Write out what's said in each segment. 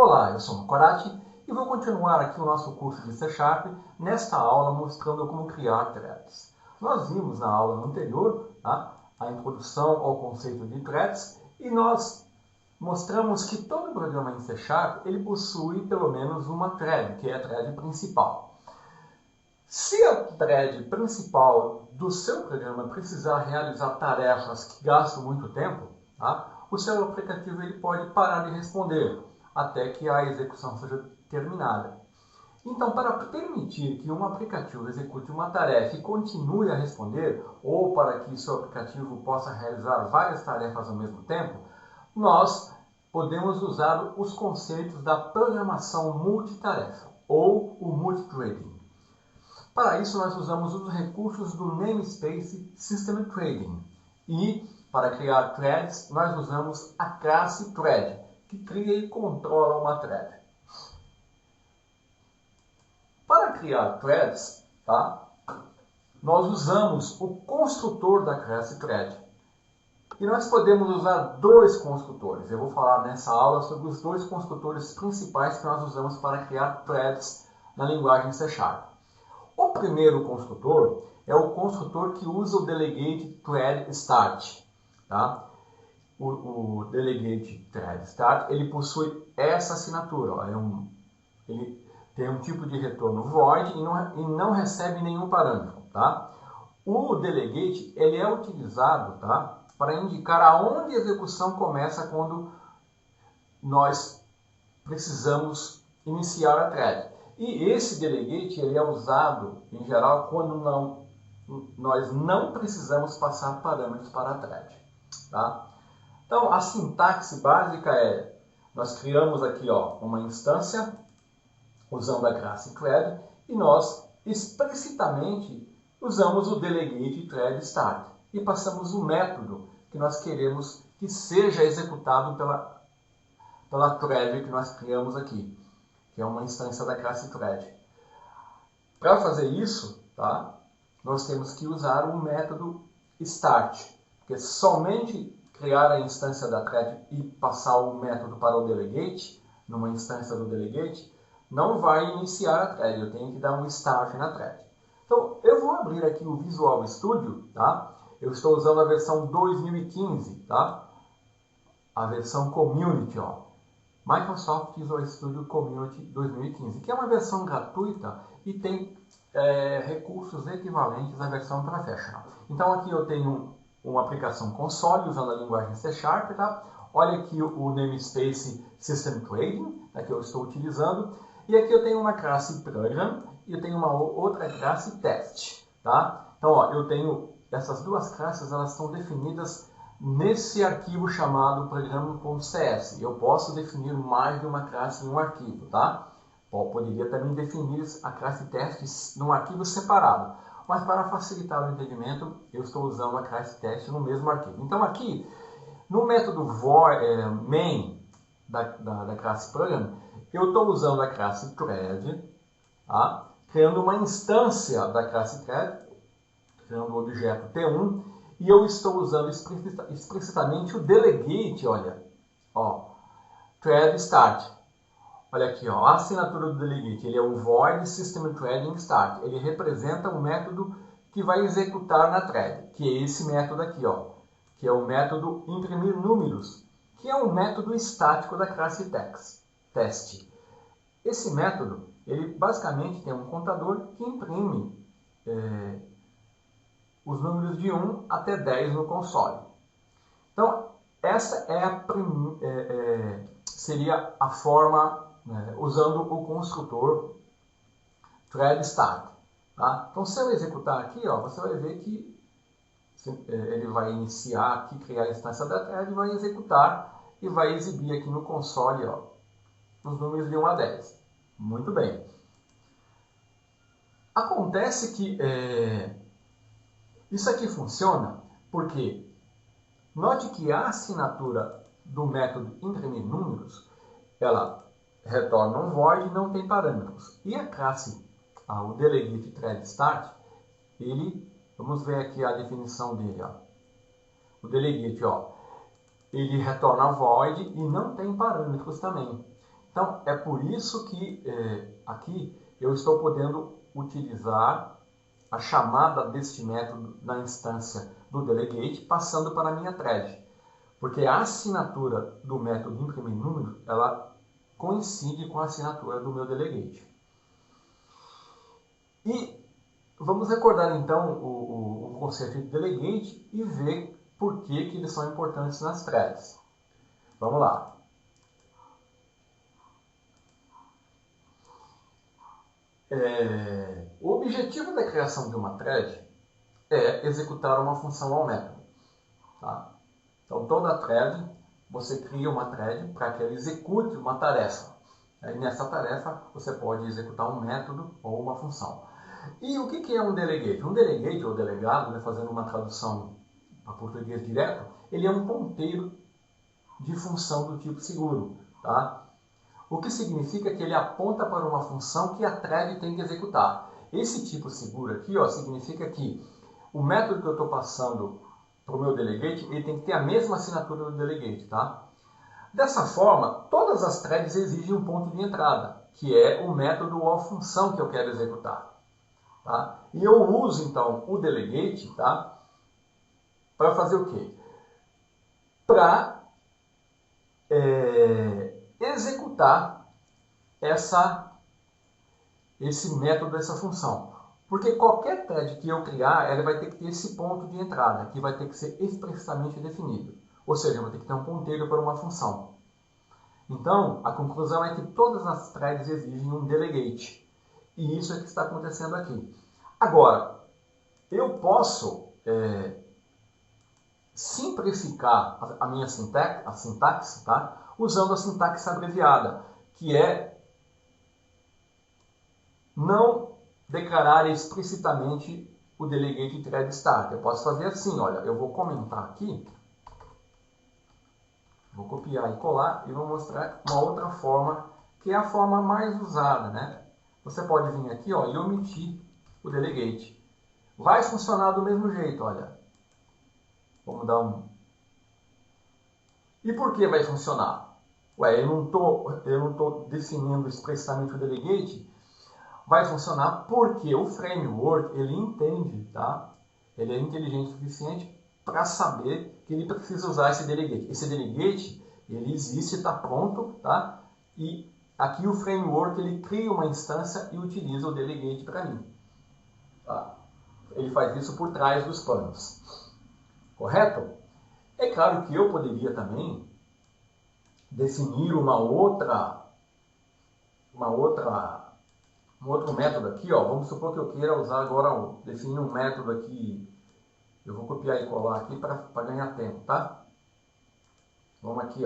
Olá, eu sou o Macorati e vou continuar aqui o nosso curso de C Sharp nesta aula mostrando como criar threads. Nós vimos na aula anterior a introdução ao conceito de threads e nós mostramos que todo programa em C Sharp ele possui pelo menos uma thread, que é a thread principal. Se a thread principal do seu programa precisar realizar tarefas que gastam muito tempo, o seu aplicativo ele pode parar de responder até que a execução seja terminada. Então, para permitir que um aplicativo execute uma tarefa e continue a responder, ou para que seu aplicativo possa realizar várias tarefas ao mesmo tempo, nós podemos usar os conceitos da programação multitarefa, ou o multithreading. Para isso, nós usamos os recursos do namespace System Threading. E, para criar threads, nós usamos a classe thread, que cria e controla uma thread. Para criar threads, nós usamos o construtor da classe thread. E nós podemos usar dois construtores. Eu vou falar nessa aula sobre os dois construtores principais que nós usamos para criar threads na linguagem C Sharp. O primeiro construtor é o construtor que usa o delegate thread start. O delegate thread start ele possui essa assinatura. Ele tem um tipo de retorno void e não recebe nenhum parâmetro. O delegate ele é utilizado para indicar aonde a execução começa quando nós precisamos iniciar a thread. E esse delegate ele é usado, em geral, quando nós não precisamos passar parâmetros para a thread. Então, a sintaxe básica é, nós criamos aqui uma instância, usando a classe thread, e nós explicitamente usamos o delegate thread start, e passamos o método que nós queremos que seja executado pela thread que nós criamos aqui, que é uma instância da classe thread. Para fazer isso, nós temos que usar o método start, porque somente criar a instância da thread e passar o método para o delegate, numa instância do delegate, não vai iniciar a thread, eu tenho que dar um start na thread. Então, eu vou abrir aqui o Visual Studio, eu estou usando a versão 2015, a versão Community, Microsoft Visual Studio Community 2015, que é uma versão gratuita e tem recursos equivalentes à versão Professional. Então aqui eu tenho uma aplicação console usando a linguagem C Sharp, Olha aqui o namespace System Threading, que eu estou utilizando, e aqui eu tenho uma classe Program e eu tenho uma outra classe Test, Então eu tenho essas duas classes, elas estão definidas nesse arquivo chamado programa.cs. Eu posso definir mais de uma classe em um arquivo, Poderia também definir a classe teste num arquivo separado. Mas para facilitar o entendimento, eu estou usando a classe teste no mesmo arquivo. Então aqui, no método main da classe program, eu estou usando a classe thread, criando uma instância da classe thread, criando o objeto T1, e eu estou usando explicitamente o delegate, thread start. Olha aqui, a assinatura do delegate, ele é o void system threading start. Ele representa o método que vai executar na thread, que é esse método aqui, que é o método imprimir números, que é um método estático da classe test. Esse método, ele basicamente tem um contador que imprime os números de 1 até 10 no console. Então, essa seria a forma usando o construtor thread start. Então, se eu executar aqui, você vai ver que ele vai iniciar aqui, criar a instância da thread, vai executar e vai exibir aqui no console os números de 1 a 10. Muito bem. Acontece que isso aqui funciona porque note que a assinatura do método imprimir números, ela retorna um void e não tem parâmetros. E a classe, o delegate thread start, vamos ver aqui a definição dele. O delegate, ele retorna void e não tem parâmetros também. Então, é por isso que aqui eu estou podendo utilizar a chamada deste método na instância do delegate, passando para a minha thread. Porque a assinatura do método imprimir número, ela coincide com a assinatura do meu delegate. E vamos recordar então o conceito de delegate e ver por que eles são importantes nas threads. Vamos lá. O objetivo da criação de uma thread é executar uma função ao método. Tá? Então, toda thread, você cria uma thread para que ela execute uma tarefa. Aí, nessa tarefa, você pode executar um método ou uma função. E o que é um delegate? Um delegate, ou delegado, né, fazendo uma tradução para português direto, ele é um ponteiro de função do tipo seguro. Tá? O que significa que ele aponta para uma função que a thread tem que executar. Esse tipo seguro aqui significa que o método que eu estou passando para o meu delegate, ele tem que ter a mesma assinatura do delegate. Tá? Dessa forma, todas as threads exigem um ponto de entrada, que é o método ou a função que eu quero executar. Tá? E eu uso, então, o delegate, tá? Para fazer o quê? Para executar esse método, essa função. Porque qualquer thread que eu criar, ela vai ter que ter esse ponto de entrada, que vai ter que ser expressamente definido. Ou seja, eu vou ter que ter um ponteiro para uma função. Então, a conclusão é que todas as threads exigem um delegate. E isso é que está acontecendo aqui. Agora, eu posso simplificar a minha sintaxe, tá? Usando a sintaxe abreviada, que é não declarar explicitamente o delegate thread start. Eu posso fazer assim, olha, eu vou comentar aqui, vou copiar e colar e vou mostrar uma outra forma, que é a forma mais usada, né? Você pode vir aqui, e omitir o delegate. Vai funcionar do mesmo jeito, olha. Vamos dar um... E por que vai funcionar? Ué, eu não tô definindo explicitamente o delegate. Vai funcionar porque o framework, ele entende, tá? Ele é inteligente o suficiente para saber que ele precisa usar esse delegate. Esse delegate, ele existe, está pronto, tá? E aqui o framework, ele cria uma instância e utiliza o delegate para mim. Tá? Ele faz isso por trás dos panos. Correto? É claro que eu poderia também definir um outro método aqui, vamos supor que eu queira usar agora, definir um método aqui, eu vou copiar e colar aqui para ganhar tempo, tá? Vamos aqui,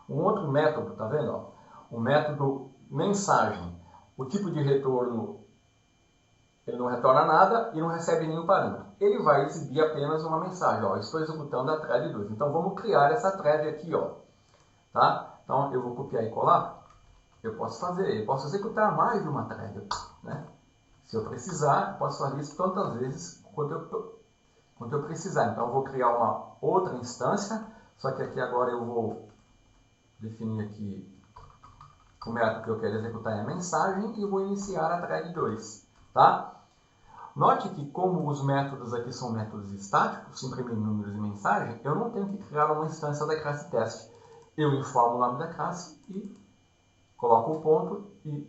um outro método, tá vendo? O método mensagem, o tipo de retorno, ele não retorna nada e não recebe nenhum parâmetro. Ele vai exibir apenas uma mensagem, estou executando a thread 2. Então vamos criar essa thread aqui, tá? Então eu vou copiar e colar. Eu posso executar mais de uma thread, né? Se eu precisar, eu posso fazer isso tantas vezes quanto eu precisar. Então eu vou criar uma outra instância, só que aqui agora eu vou definir aqui o método que eu quero executar é a mensagem e vou iniciar a thread 2, tá? Note que como os métodos aqui são métodos estáticos, imprimir números e mensagem, eu não tenho que criar uma instância da classe teste. Eu informo o nome da classe e coloco o ponto e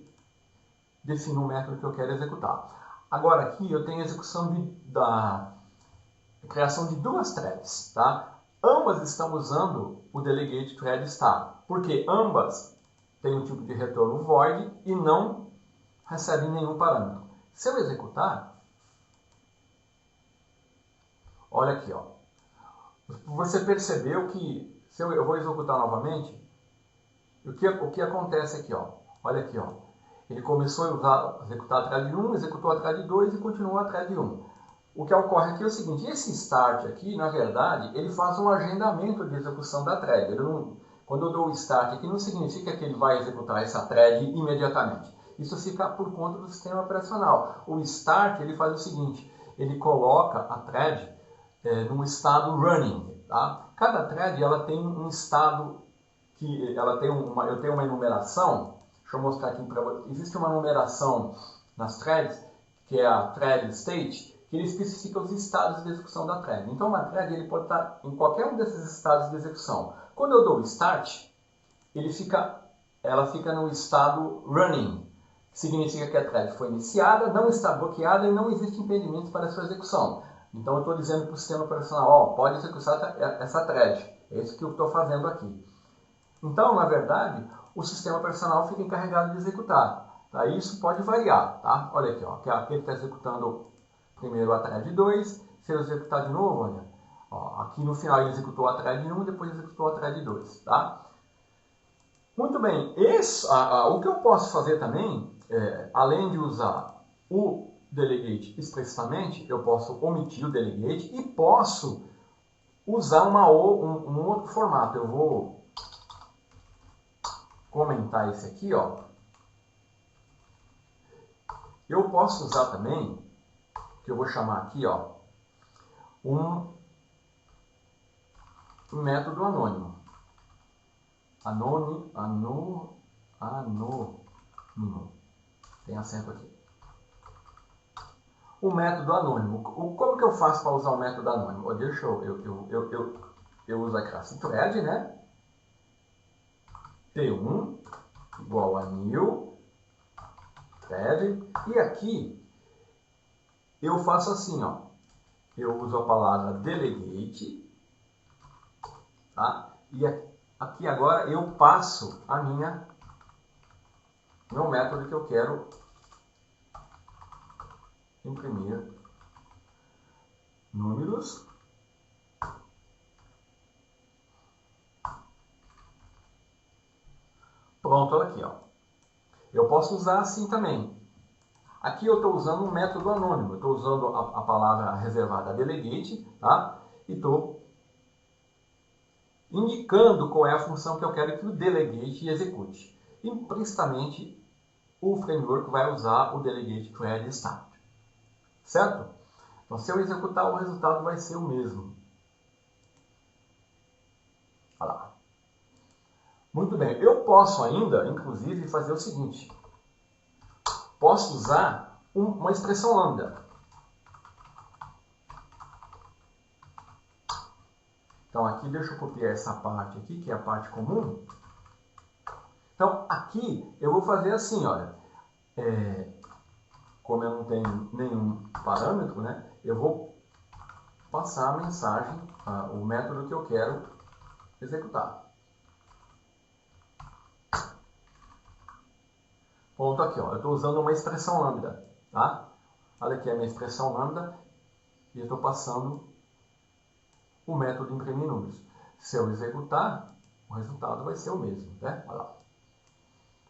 defino o método que eu quero executar. Agora aqui eu tenho a execução da criação de duas threads, tá? Ambas estão usando o delegate thread start, porque ambas têm um tipo de retorno void e não recebem nenhum parâmetro. Se eu executar, olha aqui, você percebeu que se eu vou executar novamente, o que acontece aqui, olha aqui, ele começou a executar a thread 1, executou a thread 2 e continuou a thread 1. O que ocorre aqui é o seguinte, esse start aqui, na verdade, ele faz um agendamento de execução da thread. Quando eu dou o start aqui, não significa que ele vai executar essa thread imediatamente. Isso fica por conta do sistema operacional. O start, ele faz o seguinte, ele coloca a thread num estado running. Tá? Cada thread ela tem um estado que ela tem eu tenho uma enumeração. Deixa eu mostrar aqui para vocês. Existe uma numeração nas threads, que é a thread state, que ele especifica os estados de execução da thread. Então, uma thread ele pode estar em qualquer um desses estados de execução. Quando eu dou start, ela fica no estado running, que significa que a thread foi iniciada, não está bloqueada e não existe impedimento para a sua execução. Então, eu estou dizendo para o sistema operacional, pode executar essa thread. É isso que eu estou fazendo aqui. Então, na verdade, o sistema operacional fica encarregado de executar. Tá? Isso pode variar. Tá? Olha aqui, ó, aqui ele está executando primeiro a thread 2. Se eu executar de novo, olha, ó, aqui no final ele executou a thread 1 e depois executou a thread 2. Tá? Muito bem, o que eu posso fazer também, além de usar o delegate expressamente, eu posso omitir o delegate e posso usar um outro formato. Eu vou comentar esse aqui, ó. Eu posso usar também, que eu vou chamar aqui, ó, um método anônimo. Anônimo. Tem acento aqui. O método anônimo. Como que eu faço para usar o método anônimo? Deixa eu uso a classe thread, né? T1 igual a new thread. E aqui eu faço assim, ó. Eu uso a palavra delegate, tá? E aqui agora eu passo meu método que eu quero imprimir números. Pronto, olha aqui, ó. Eu posso usar assim também. Aqui eu estou usando um método anônimo. Eu estou usando a palavra reservada delegate, tá? E estou indicando qual é a função que eu quero que o delegate execute. Implicitamente, o framework vai usar o delegate thread start. Certo? Então, se eu executar, o resultado vai ser o mesmo. Olha lá. Muito bem. Eu posso ainda, inclusive, fazer o seguinte. Posso usar uma expressão lambda. Então, aqui, deixa eu copiar essa parte aqui, que é a parte comum. Então, aqui, eu vou fazer assim, olha. Como eu não tenho nenhum parâmetro, né? Eu vou passar a mensagem, o método que eu quero executar. Ponto aqui, ó. Eu estou usando uma expressão lambda, tá? Olha aqui a minha expressão lambda e eu estou passando o método imprimir números. Se eu executar, o resultado vai ser o mesmo, né? Olha lá.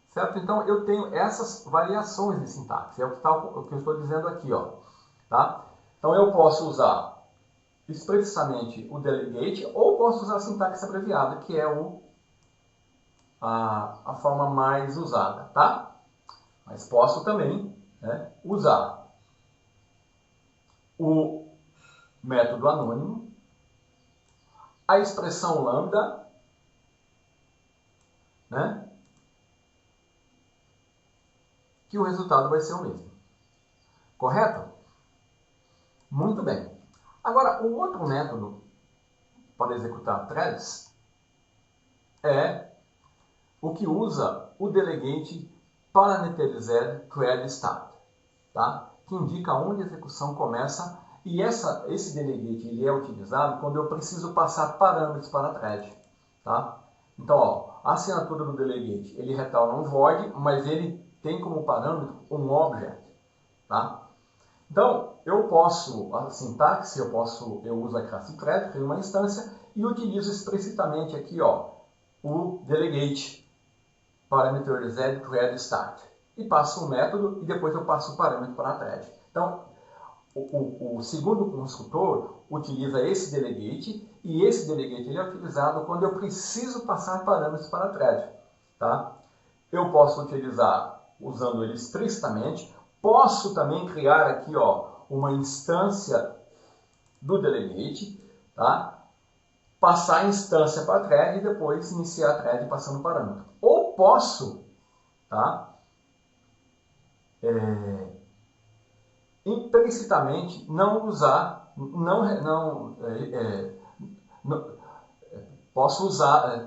Certo? Então, eu tenho essas variações de sintaxe. É o que eu estou dizendo aqui, ó. Tá? Então, eu posso usar expressamente o delegate ou posso usar a sintaxe abreviada, que é a forma mais usada, tá? Mas posso também, né, usar o método anônimo, a expressão lambda, né, que o resultado vai ser o mesmo. Correto? Muito bem. Agora, o outro método para executar threads é o que usa o delegate parameterized thread start, tá? Que indica onde a execução começa, e esse delegate ele é utilizado quando eu preciso passar parâmetros para a thread, tá? Então, ó, a assinatura do delegate ele retorna um void, mas ele tem como parâmetro um object, tá? Então, eu posso, a sintaxe, eu uso a classe thread, crio uma instância e utilizo explicitamente aqui, ó, o delegate parameterized thread start. E passo um método e depois eu passo o parâmetro para a thread. Então, o segundo construtor utiliza esse delegate e esse delegate ele é utilizado quando eu preciso passar parâmetros para a thread. Tá? Eu posso utilizar usando ele explicitamente. Posso também criar aqui, ó, uma instância do delegate, tá? passar a instância para a thread e depois iniciar a thread passando o parâmetro. Ou posso, tá? Implicitamente não usar, posso usar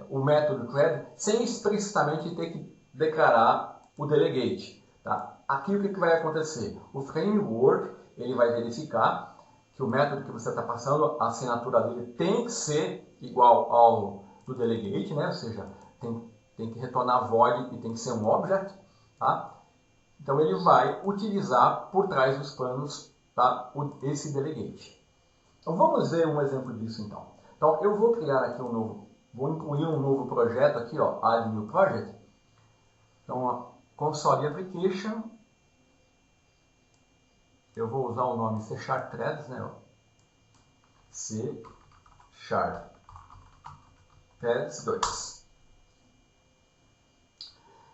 o método thread sem explicitamente ter que declarar o delegate. Tá? Aqui o que vai acontecer? O framework ele vai verificar que o método que você está passando, a assinatura dele tem que ser igual ao do delegate, né? Ou seja, tem que retornar void e tem que ser um object. Tá? Então ele vai utilizar por trás dos panos, tá, esse delegate. Então vamos ver um exemplo disso então. Então eu vou criar aqui vou incluir um novo projeto aqui, ó, add new project. Então ó, console application, eu vou usar o nome C# threads, né? Ó. C# threads 2.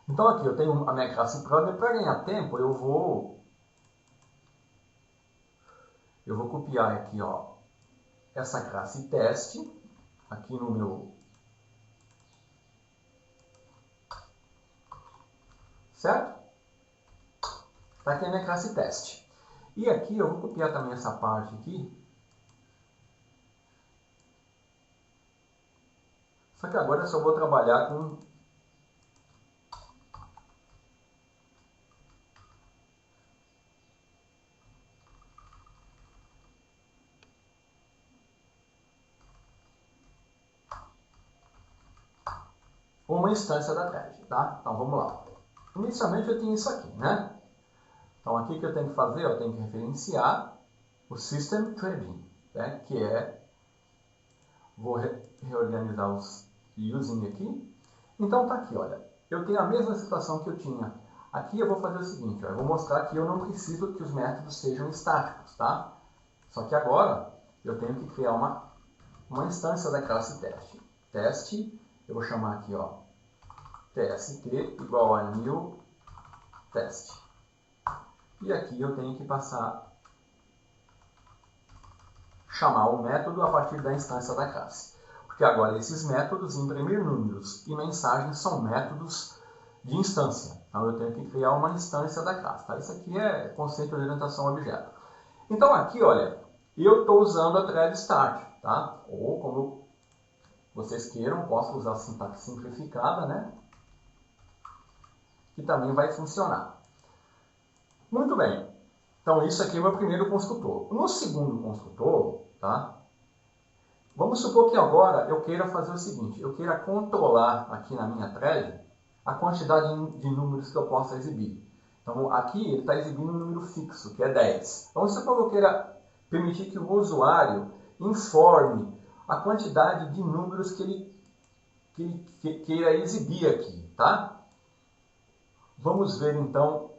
Então aqui eu tenho a minha classe prod. Para ganhar tempo eu vou copiar aqui, ó, essa classe teste aqui no meu, certo? Está aqui a minha classe teste. E aqui eu vou copiar também essa parte aqui. Só que agora eu só vou trabalhar com uma instância da thread, tá? Então vamos lá. Inicialmente eu tinha isso aqui, né? Então aqui que eu tenho que fazer, eu tenho que referenciar o system threading, né? Que é, vou reorganizar os using aqui. Então tá aqui, olha, eu tenho a mesma situação que eu tinha. Aqui eu vou fazer o seguinte, ó, eu vou mostrar que eu não preciso que os métodos sejam estáticos, tá? Só que agora eu tenho que criar uma instância da classe teste. Teste, eu vou chamar aqui, ó, tst igual a new test. E aqui eu tenho que chamar o método a partir da instância da classe. Porque agora esses métodos, imprimir números e mensagens, são métodos de instância. Então eu tenho que criar uma instância da classe. Tá? Isso aqui é conceito de orientação a objeto. Então aqui, olha, eu estou usando a thread start. Tá? Ou como vocês queiram, posso usar a sintaxe simplificada, né? Que também vai funcionar. Muito bem. Então, isso aqui é o meu primeiro construtor. No segundo construtor, tá? Vamos supor que agora eu queira fazer o seguinte. Eu queira controlar aqui na minha thread a quantidade de números que eu possa exibir. Então, aqui ele está exibindo um número fixo, que é 10. Vamos supor que eu queira permitir que o usuário informe a quantidade de números que ele queira exibir aqui, tá? Vamos ver então,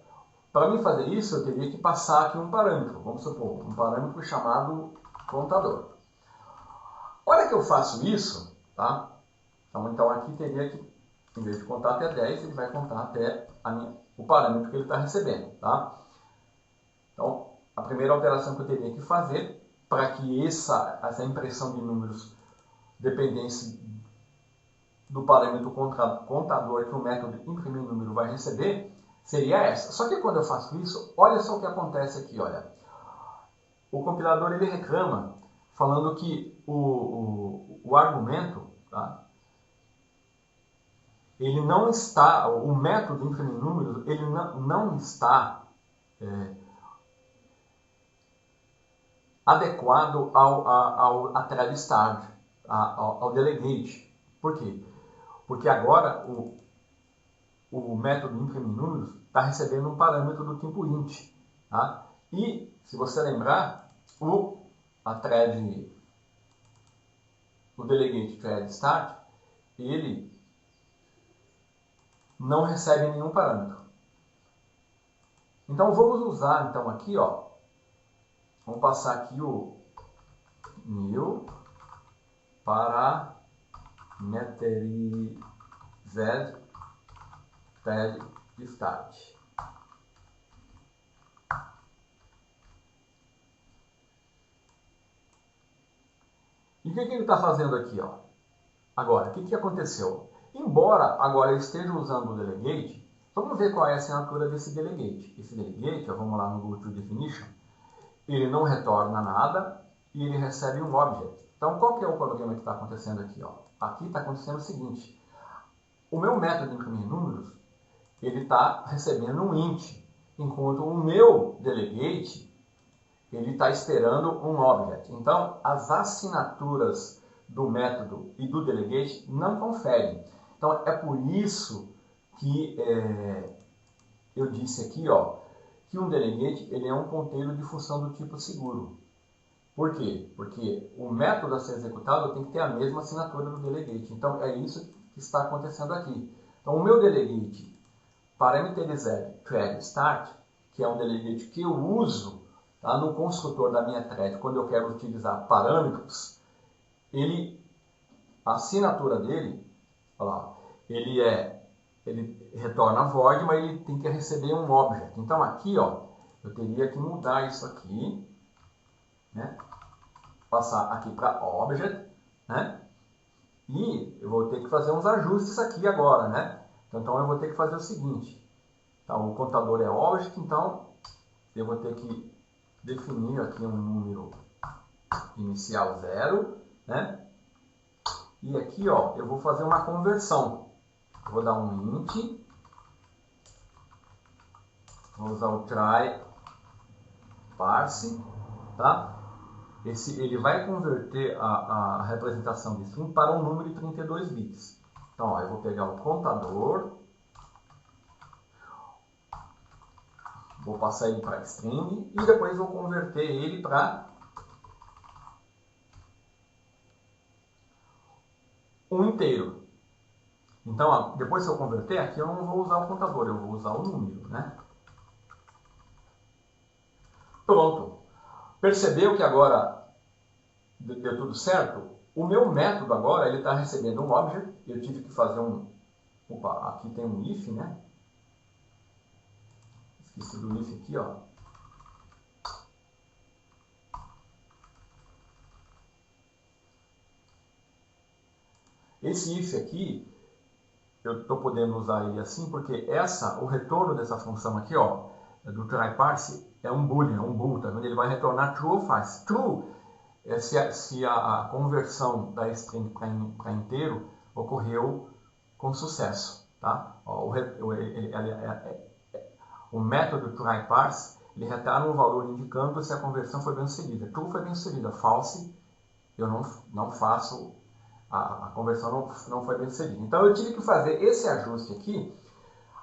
para mim fazer isso eu teria que passar aqui um parâmetro, vamos supor, um parâmetro chamado contador. A hora que eu faço isso, tá? Então aqui teria que, em vez de contar até 10, ele vai contar até o parâmetro que ele está recebendo, tá? Então, a primeira alteração que eu teria que fazer para que essa impressão de números dependesse do parâmetro contador que o método imprimir número vai receber, seria essa. Só que quando eu faço isso, olha só o que acontece aqui, olha. O compilador ele reclama, falando que o argumento, tá? Ele não está, o método imprimir números, ele não está adequado à thread start, ao delegate. Por quê? Porque agora o método imprimir números está recebendo um parâmetro do tipo int. Tá? E, se você lembrar, o delegate thread start, ele não recebe nenhum parâmetro. Então vamos usar então aqui, ó, vamos passar aqui o new parameterized thread start. E o que ele está fazendo aqui? Ó? Agora, o que aconteceu? Embora agora eu esteja usando o delegate, vamos ver qual é a assinatura desse delegate. Esse delegate, ó, vamos lá no GoToDefinition, ele não retorna nada e ele recebe um object. Então, qual que é o problema que está acontecendo aqui? Ó? Aqui está acontecendo o seguinte, o meu método de imprimir números, ele está recebendo um int, enquanto o meu delegate, ele está esperando um object. Então, as assinaturas do método e do delegate não conferem. Então, é por isso que eu disse aqui, ó, que um delegate ele é um ponteiro de função do tipo seguro. Por quê? Porque o método a ser executado tem que ter a mesma assinatura do delegate. Então, é isso que está acontecendo aqui. Então, o meu delegate parameterized thread start, que é um delegate que eu uso, tá, no construtor da minha thread, quando eu quero utilizar parâmetros, a assinatura dele, olha lá, ele retorna void, mas ele tem que receber um object. Então aqui, ó, eu teria que mudar isso aqui, né? Passar aqui para object, né? E eu vou ter que fazer uns ajustes aqui agora, né? Então eu vou ter que fazer o seguinte. Então, o contador é object, então eu vou ter que definir aqui um número inicial 0, né? E aqui, ó, eu vou fazer uma conversão. Eu vou dar um int, vou usar o try parse, tá? Ele vai converter a representação de string para um número de 32 bits. Então, ó, eu vou pegar o contador, vou passar ele para string e depois vou converter ele para um inteiro. Então, ó, depois que eu converter, aqui eu não vou usar o contador, eu vou usar o número, né? Pronto. Percebeu que agora deu tudo certo? O meu método agora, ele está recebendo um object, eu tive que fazer um... Opa, aqui tem um if, né? Esqueci do if aqui, ó. Esse if aqui, eu estou podendo usar ele assim, porque o retorno dessa função aqui, ó, do tryParse, é um boolean, um bool, tá vendo? Ele vai retornar true ou false. True é se a conversão da string para inteiro ocorreu com sucesso, tá? Ó, o método tryParse, ele retorna um valor indicando se a conversão foi bem sucedida. True foi bem sucedida, false eu não faço, a conversão não foi bem sucedida. Então eu tive que fazer esse ajuste aqui,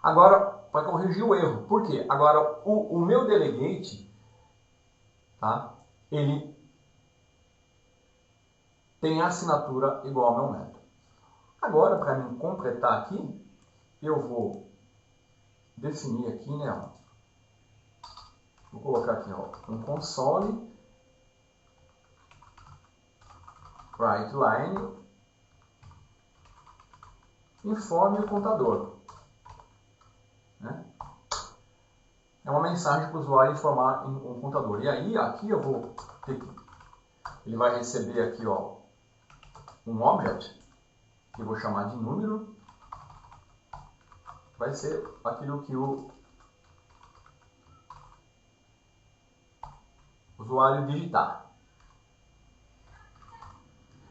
agora para corrigir o erro. Por quê? Agora o meu delegate, tá? Ele tem a assinatura igual ao meu método. Agora, para mim completar aqui, eu vou definir aqui, né? Ó, vou colocar aqui, ó, um console writeLine informe o contador, né? É uma mensagem para o usuário informar um contador. E aí, aqui eu vou ter que... Ele vai receber aqui, ó, um object, que eu vou chamar de número. Vai ser aquilo que o usuário digitar.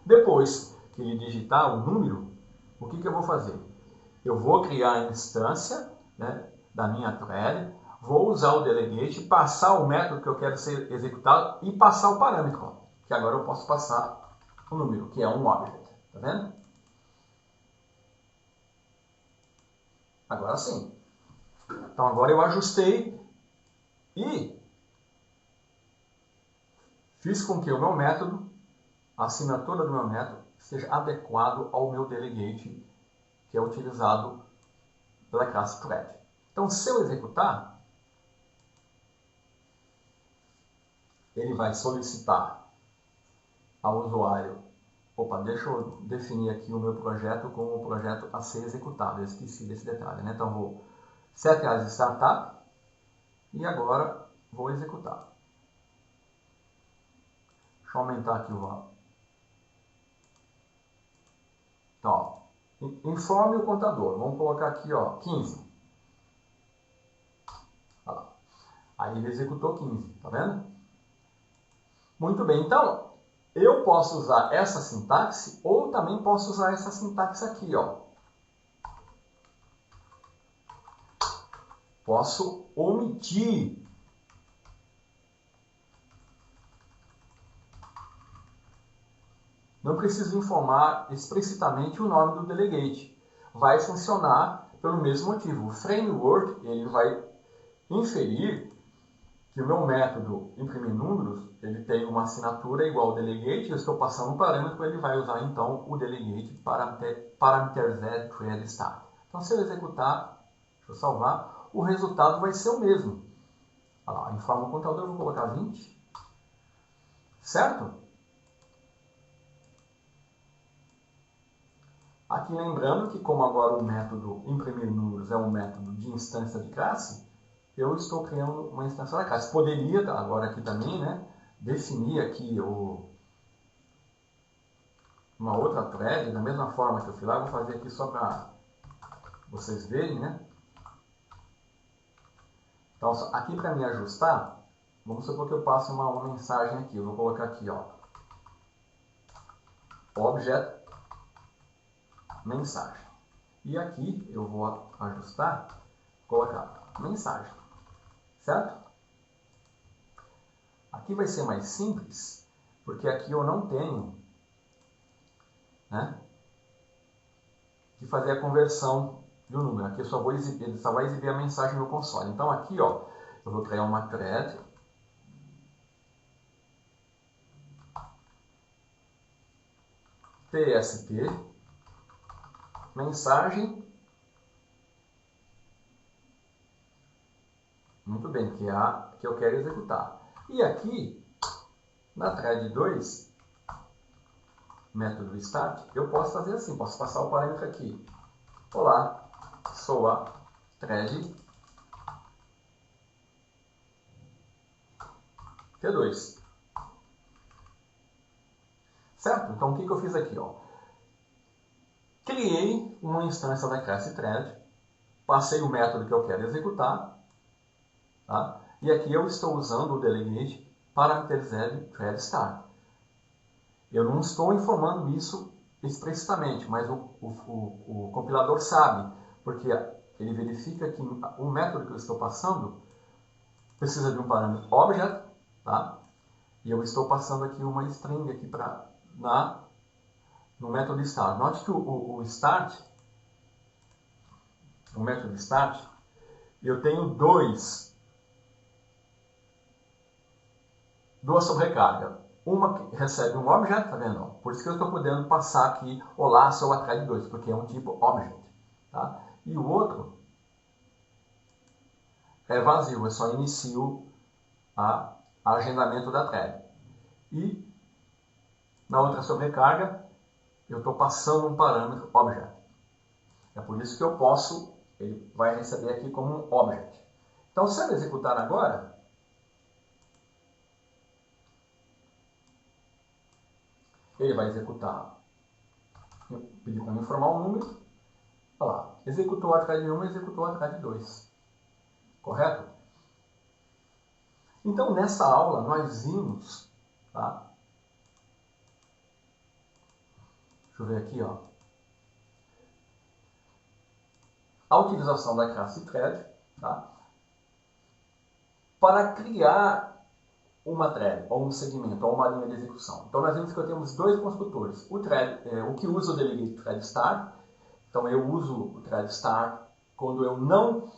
Depois que ele digitar o número, o que eu vou fazer? Eu vou criar a instância, né, da minha thread, vou usar o delegate, passar o método que eu quero ser executado e passar o parâmetro, ó, que agora eu posso passar o número, que é um object. Tá vendo? Agora sim. Então agora eu ajustei e fiz com que o meu método, a assinatura do meu método, seja adequado ao meu delegate, que é utilizado pela classe thread. Então, se eu executar, ele vai solicitar ao usuário. Opa, deixa eu definir aqui o meu projeto como o projeto a ser executado. Eu esqueci desse detalhe, né? Então, vou set as startup e agora vou executar. Deixa eu aumentar aqui o Então, ó, informe o contador. Vamos colocar aqui, ó, 15. Ó, aí ele executou 15, tá vendo? Muito bem, então eu posso usar essa sintaxe ou também posso usar essa sintaxe aqui, ó. Posso omitir. Não preciso informar explicitamente o nome do delegate. Vai funcionar pelo mesmo motivo. O framework ele vai inferir que o meu método imprimir números ele tem uma assinatura igual ao delegate. Eu estou passando um parâmetro, ele vai usar então o delegate parameter z thread start. Então, se eu executar, deixa eu salvar, o resultado vai ser o mesmo. Olha lá, informa o contador, eu vou colocar 20. Certo? Aqui lembrando que como agora o método imprimir números é um método de instância de classe, eu estou criando uma instância da classe. Poderia, agora aqui também, né, definir aqui uma outra thread, da mesma forma que eu fiz lá, vou fazer aqui só para vocês verem, né? Então, aqui para me ajustar, vamos supor que eu passe uma mensagem aqui. Eu vou colocar aqui, ó, objet mensagem. E aqui eu vou ajustar, colocar mensagem, certo? Aqui vai ser mais simples, porque aqui eu não tenho, né, de fazer a conversão de um número. Aqui eu só vou exibir, ele só vai exibir a mensagem no console. Então aqui, ó, eu vou criar uma thread tst mensagem, muito bem, que é a que eu quero executar. E aqui, na thread 2, método start, eu posso fazer assim, posso passar o parâmetro aqui. Olá, sou a thread T2. Certo? Então, o que eu fiz aqui? Ó? Criei uma instância da classe thread, passei o método que eu quero executar, tá? E aqui eu estou usando o delegate parameterized thread start. Eu não estou informando isso explicitamente, mas o compilador sabe, porque ele verifica que o método que eu estou passando precisa de um parâmetro object, tá? E eu estou passando aqui uma string aqui no método start. Note que o método start, eu tenho duas sobrecargas. Uma que recebe um objeto, tá vendo? Por isso que eu estou podendo passar aqui, olá, sou a thread 2, porque é um tipo object, tá? E o outro é vazio, eu só inicio a agendamento da thread. E na outra sobrecarga, eu estou passando um parâmetro object. É por isso que eu posso, ele vai receber aqui como um object. Então, se eu executar agora, ele vai executar, eu pedi para me informar um número, olha lá, executou a thread 1 e executou a thread 2. Correto? Então, nessa aula, nós vimos, tá? Deixa eu ver aqui, ó. A utilização da classe thread, tá? Para criar uma thread, ou um segmento, ou uma linha de execução. Então, nós vimos que temos dois construtores. O que usa o delegate thread start. Então, eu uso o thread start quando eu não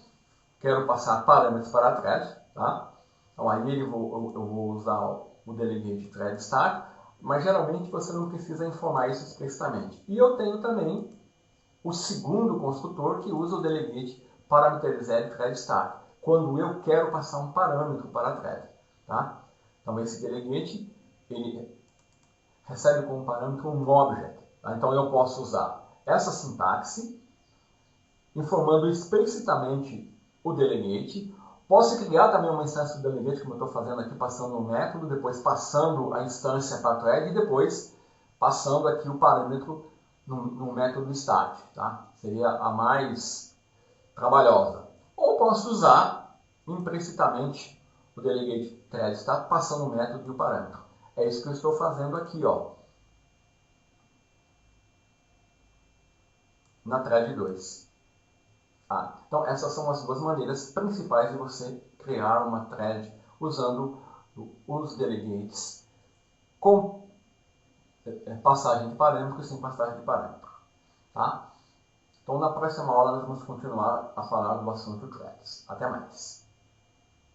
quero passar parâmetros para a thread, tá? Então, aí eu vou usar o delegate thread start, mas geralmente você não precisa informar isso explicitamente. E eu tenho também o segundo construtor que usa o delegate parameterized thread start, quando eu quero passar um parâmetro para a thread, tá? Então, esse delegate, ele recebe como parâmetro um object, tá? Então, eu posso usar essa sintaxe, informando explicitamente o delegate. Posso criar também uma instância do delegate, como eu estou fazendo aqui, passando um método, depois passando a instância para a thread e depois passando aqui o parâmetro no método start, tá? Seria a mais trabalhosa. Ou posso usar implicitamente o delegate thread start passando o método e o parâmetro. É isso que eu estou fazendo aqui, ó, na thread 2. Então essas são as duas maneiras principais de você criar uma thread usando os delegates com passagem de parâmetro e sem passagem de parâmetro. Tá? Então na próxima aula nós vamos continuar a falar do assunto threads. Até mais!